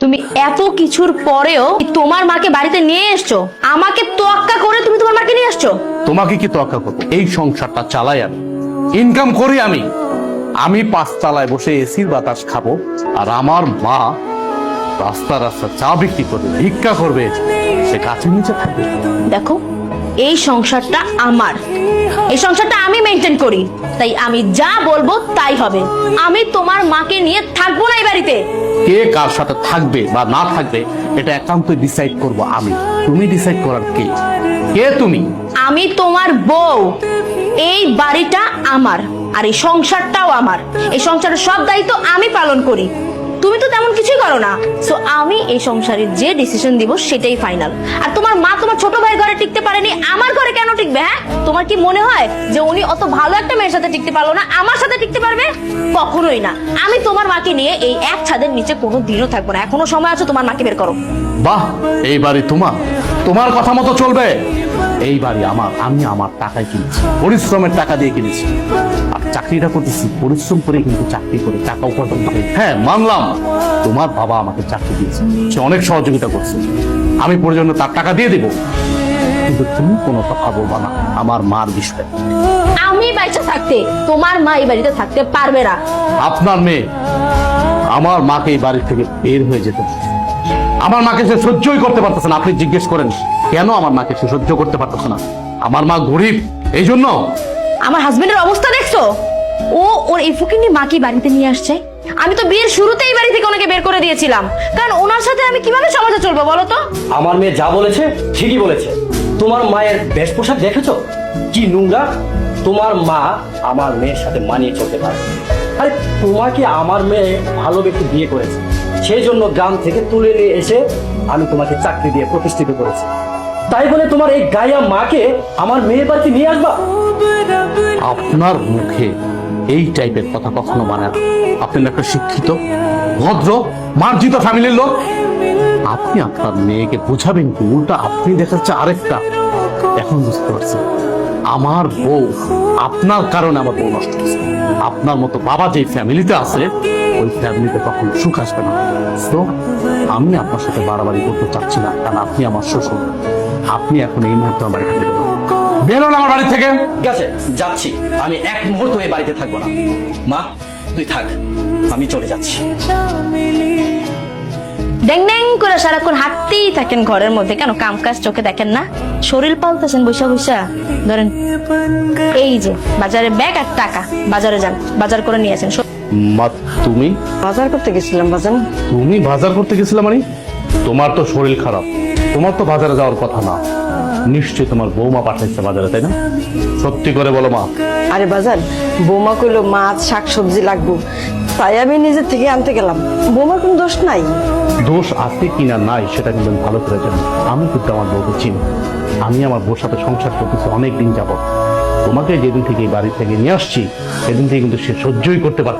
তুমি এত কিছুর পরেও তোমার মাকে বাড়িতে নিয়ে এসছো, আমাকে তোয়াক্কা করে তুমি তোমার মাকে নিয়ে আসছো। তোমাকে কি তোয়াক্কা করবো? এই সংসারটা চালাই আমি, ইনকাম করি আমি। আমি 5 তলায় বসে এসির বাতাস খাবো, আর আমার মা রাস্তা রাস্তা চা বিক্রি করবে, ভিক্ষা করবে, সে গাছের নিচে থাকবে। দেখো, এই সংসারটা আমার, এই সংসারটা আমি মেনটেন করি, তাই আমি যা বলবো তাই হবে। আমি তোমার মাকে নিয়ে থাকবো না এই বাড়িতে। কে কার সাথে থাকবে বা না থাকবে এটা একান্ত ডিসাইড করব আমি। তুমি ডিসাইড করার কে? কে তুমি? আমি তোমার বউ, এই বাড়িটা আমার, আর এই সংসারটাও আমার। এই সংসারের সব দায়িত্ব আমি পালন করি, তুমি তো তেমন কিছুই করো না। সো আমি এই সংসারের যে ডিসিশন দিব সেটাই ফাইনাল। আর তোমার মা তোমার ছোট ভাইয়ের ঘরে টিকতে পারেনি, আমার ঘরে কেন টিকবে? হ্যাঁ, তোমার কি মনে হয় যে উনি অত ভালো একটা মেয়ের সাথে টিকতে পারলো না, আমার সাথে টিকতে পারবে? কখনোই না। আমি তোমার মাকে নিয়ে এই এক ছাদের নিচে কোনো দিনও থাকবো না। এখনো সময় আছে, তোমার মাকে বের করো। বাহ, এই বাড়ি তোমার, তোমার কথা মতো চলবে। এই বাড়ি আমার, আমি আমার টাকায় কিনেছি, পরিশ্রমের টাকা দিয়ে কিনেছি। আর চাকরিটা করতেছি পরিশ্রম করে, কিন্তু চাকরি করে টাকা উপার্জন করে। হ্যাঁ, মানলাম তোমার বাবা আমাকে চাকরি দিয়েছে, সে অনেক সহযোগিতা করছে, আমি প্রয়োজনে তার টাকা দিয়ে দেবো। কিন্তু তুমি কোনো কথা বলবা না আমার মার বিষয়ে। আমি বাইচা থাকতে তোমার মা এই বাড়িতে থাকতে পারবে না। আপনার মেয়ে আমার মাকে এই বাড়ি থেকে বের হয়ে যেতে, আমার মাকে সে সহ্যই করতে পারতেছে না। আপনি জিজ্ঞেস করেন কেন আমার মাকে সে সহ্য করতে পারতেছে না? আমার মা গরিব, এই জন্য। আমার হাজবেন্ডের অবস্থা দেখছো? ও ওর এই ফুকিনি মাকে বাড়িতে নিয়ে আসছে। আমি তো বিয়ের শুরুতেই বাড়ি থেকে ওনাকে বের করে দিয়েছিলাম, কারণ ওনার সাথে আমি কিভাবে সমাজে চলবো বলো তো? আমার মেয়ে যা বলেছে ঠিকই বলেছে। তোমার মায়ের বেশ পোশাক দেখেছো কি নোংরা? তোমার মা আমার মেয়ের সাথে মানিয়ে চলতে পারে। আরে তোমাকে আমার মেয়ে ভালো ব্যক্তি বিয়ে করেছে, সেই জন্য গ্রাম থেকে তুলে নিয়ে এসে আমি তোমাকে চাকরি দিয়ে প্রতিষ্ঠিত করেছি। তাই বলে তোমার এই গায়া মাকে আমার মেয়ের বাড়িতে নিয়ে আসবা? আপনার মুখে এই টাইপের কথা কখনো মানে না। আপনি একটা শিক্ষিত, ভদ্র, মার্জিত ফ্যামিলির লোক। আপনি আপনার মেয়েকে বোঝাবেন কি? উল্টা আপনি দেখাচ্ছে আরেকটা। এখন বুঝতে পারছি আমার বউ, আপনার কারণে আমার বউ নষ্ট হচ্ছে। আপনার মতো বাবা যে ফ্যামিলিতে আছে, ওই ফ্যামিলিতে কখনো সুখ আসবে না। তো আমি আপনার সাথে বাড়াবাড়ি করতে চাচ্ছি না, কারণ আপনি আমার শ্বশুর। আপনি এখন এই মুহূর্তে আমার বাড়ি থেকে বেরোন, আমার বাড়ি থেকে। ঠিক আছে, যাচ্ছি। আমি এক মুহূর্ত এই বাড়িতে থাকবো না। মা তুই থাক, আমি চলে যাচ্ছি। ড্যাং ড্যাং করে সারাক্ষণ হাঁটতেই থাকেন ঘরের মধ্যে, কেন কাম কাজ চোখে দেখেন না? শরীর পাল্টাছেন বৈশা বৈশা। ধরেন এই যে বাজারে ব্যাগ আর টাকা, বাজারে যান, বাজার করে নিয়ে আসেন। মা তুমি বাজার করতে গেছিলাম বাজান। তুমি বাজার করতে গেছিলে মানে? তোমার তো শরীর খারাপ, তোমার তো বাজারে যাওয়ার কথা না। নিশ্চয়ই তোমার বৌমা পাঠাইছে বাজারে, তাই না? সত্যি করে বলো মা। আরে বাজান, বৌমা কইলো মাছ শাক সবজি লাগবো, তাই আমি নিজের থেকে আনতে গেলাম। বৌমার কোনো দোষ নাই। দোষ আছে কিনা নাই সেটা কিন্তু আমি ভালো করে জানি। আমি কিন্তু আমার বউকে চিনি, আমি আমার বউর সাথে সংসার করতেছি অনেক দিন যাবত। তোমাকে যেদিন থেকে এই বাড়ি থেকে নিয়ে আসছি সেদিন থেকে কিন্তু সে সহ্যই করতে পারে।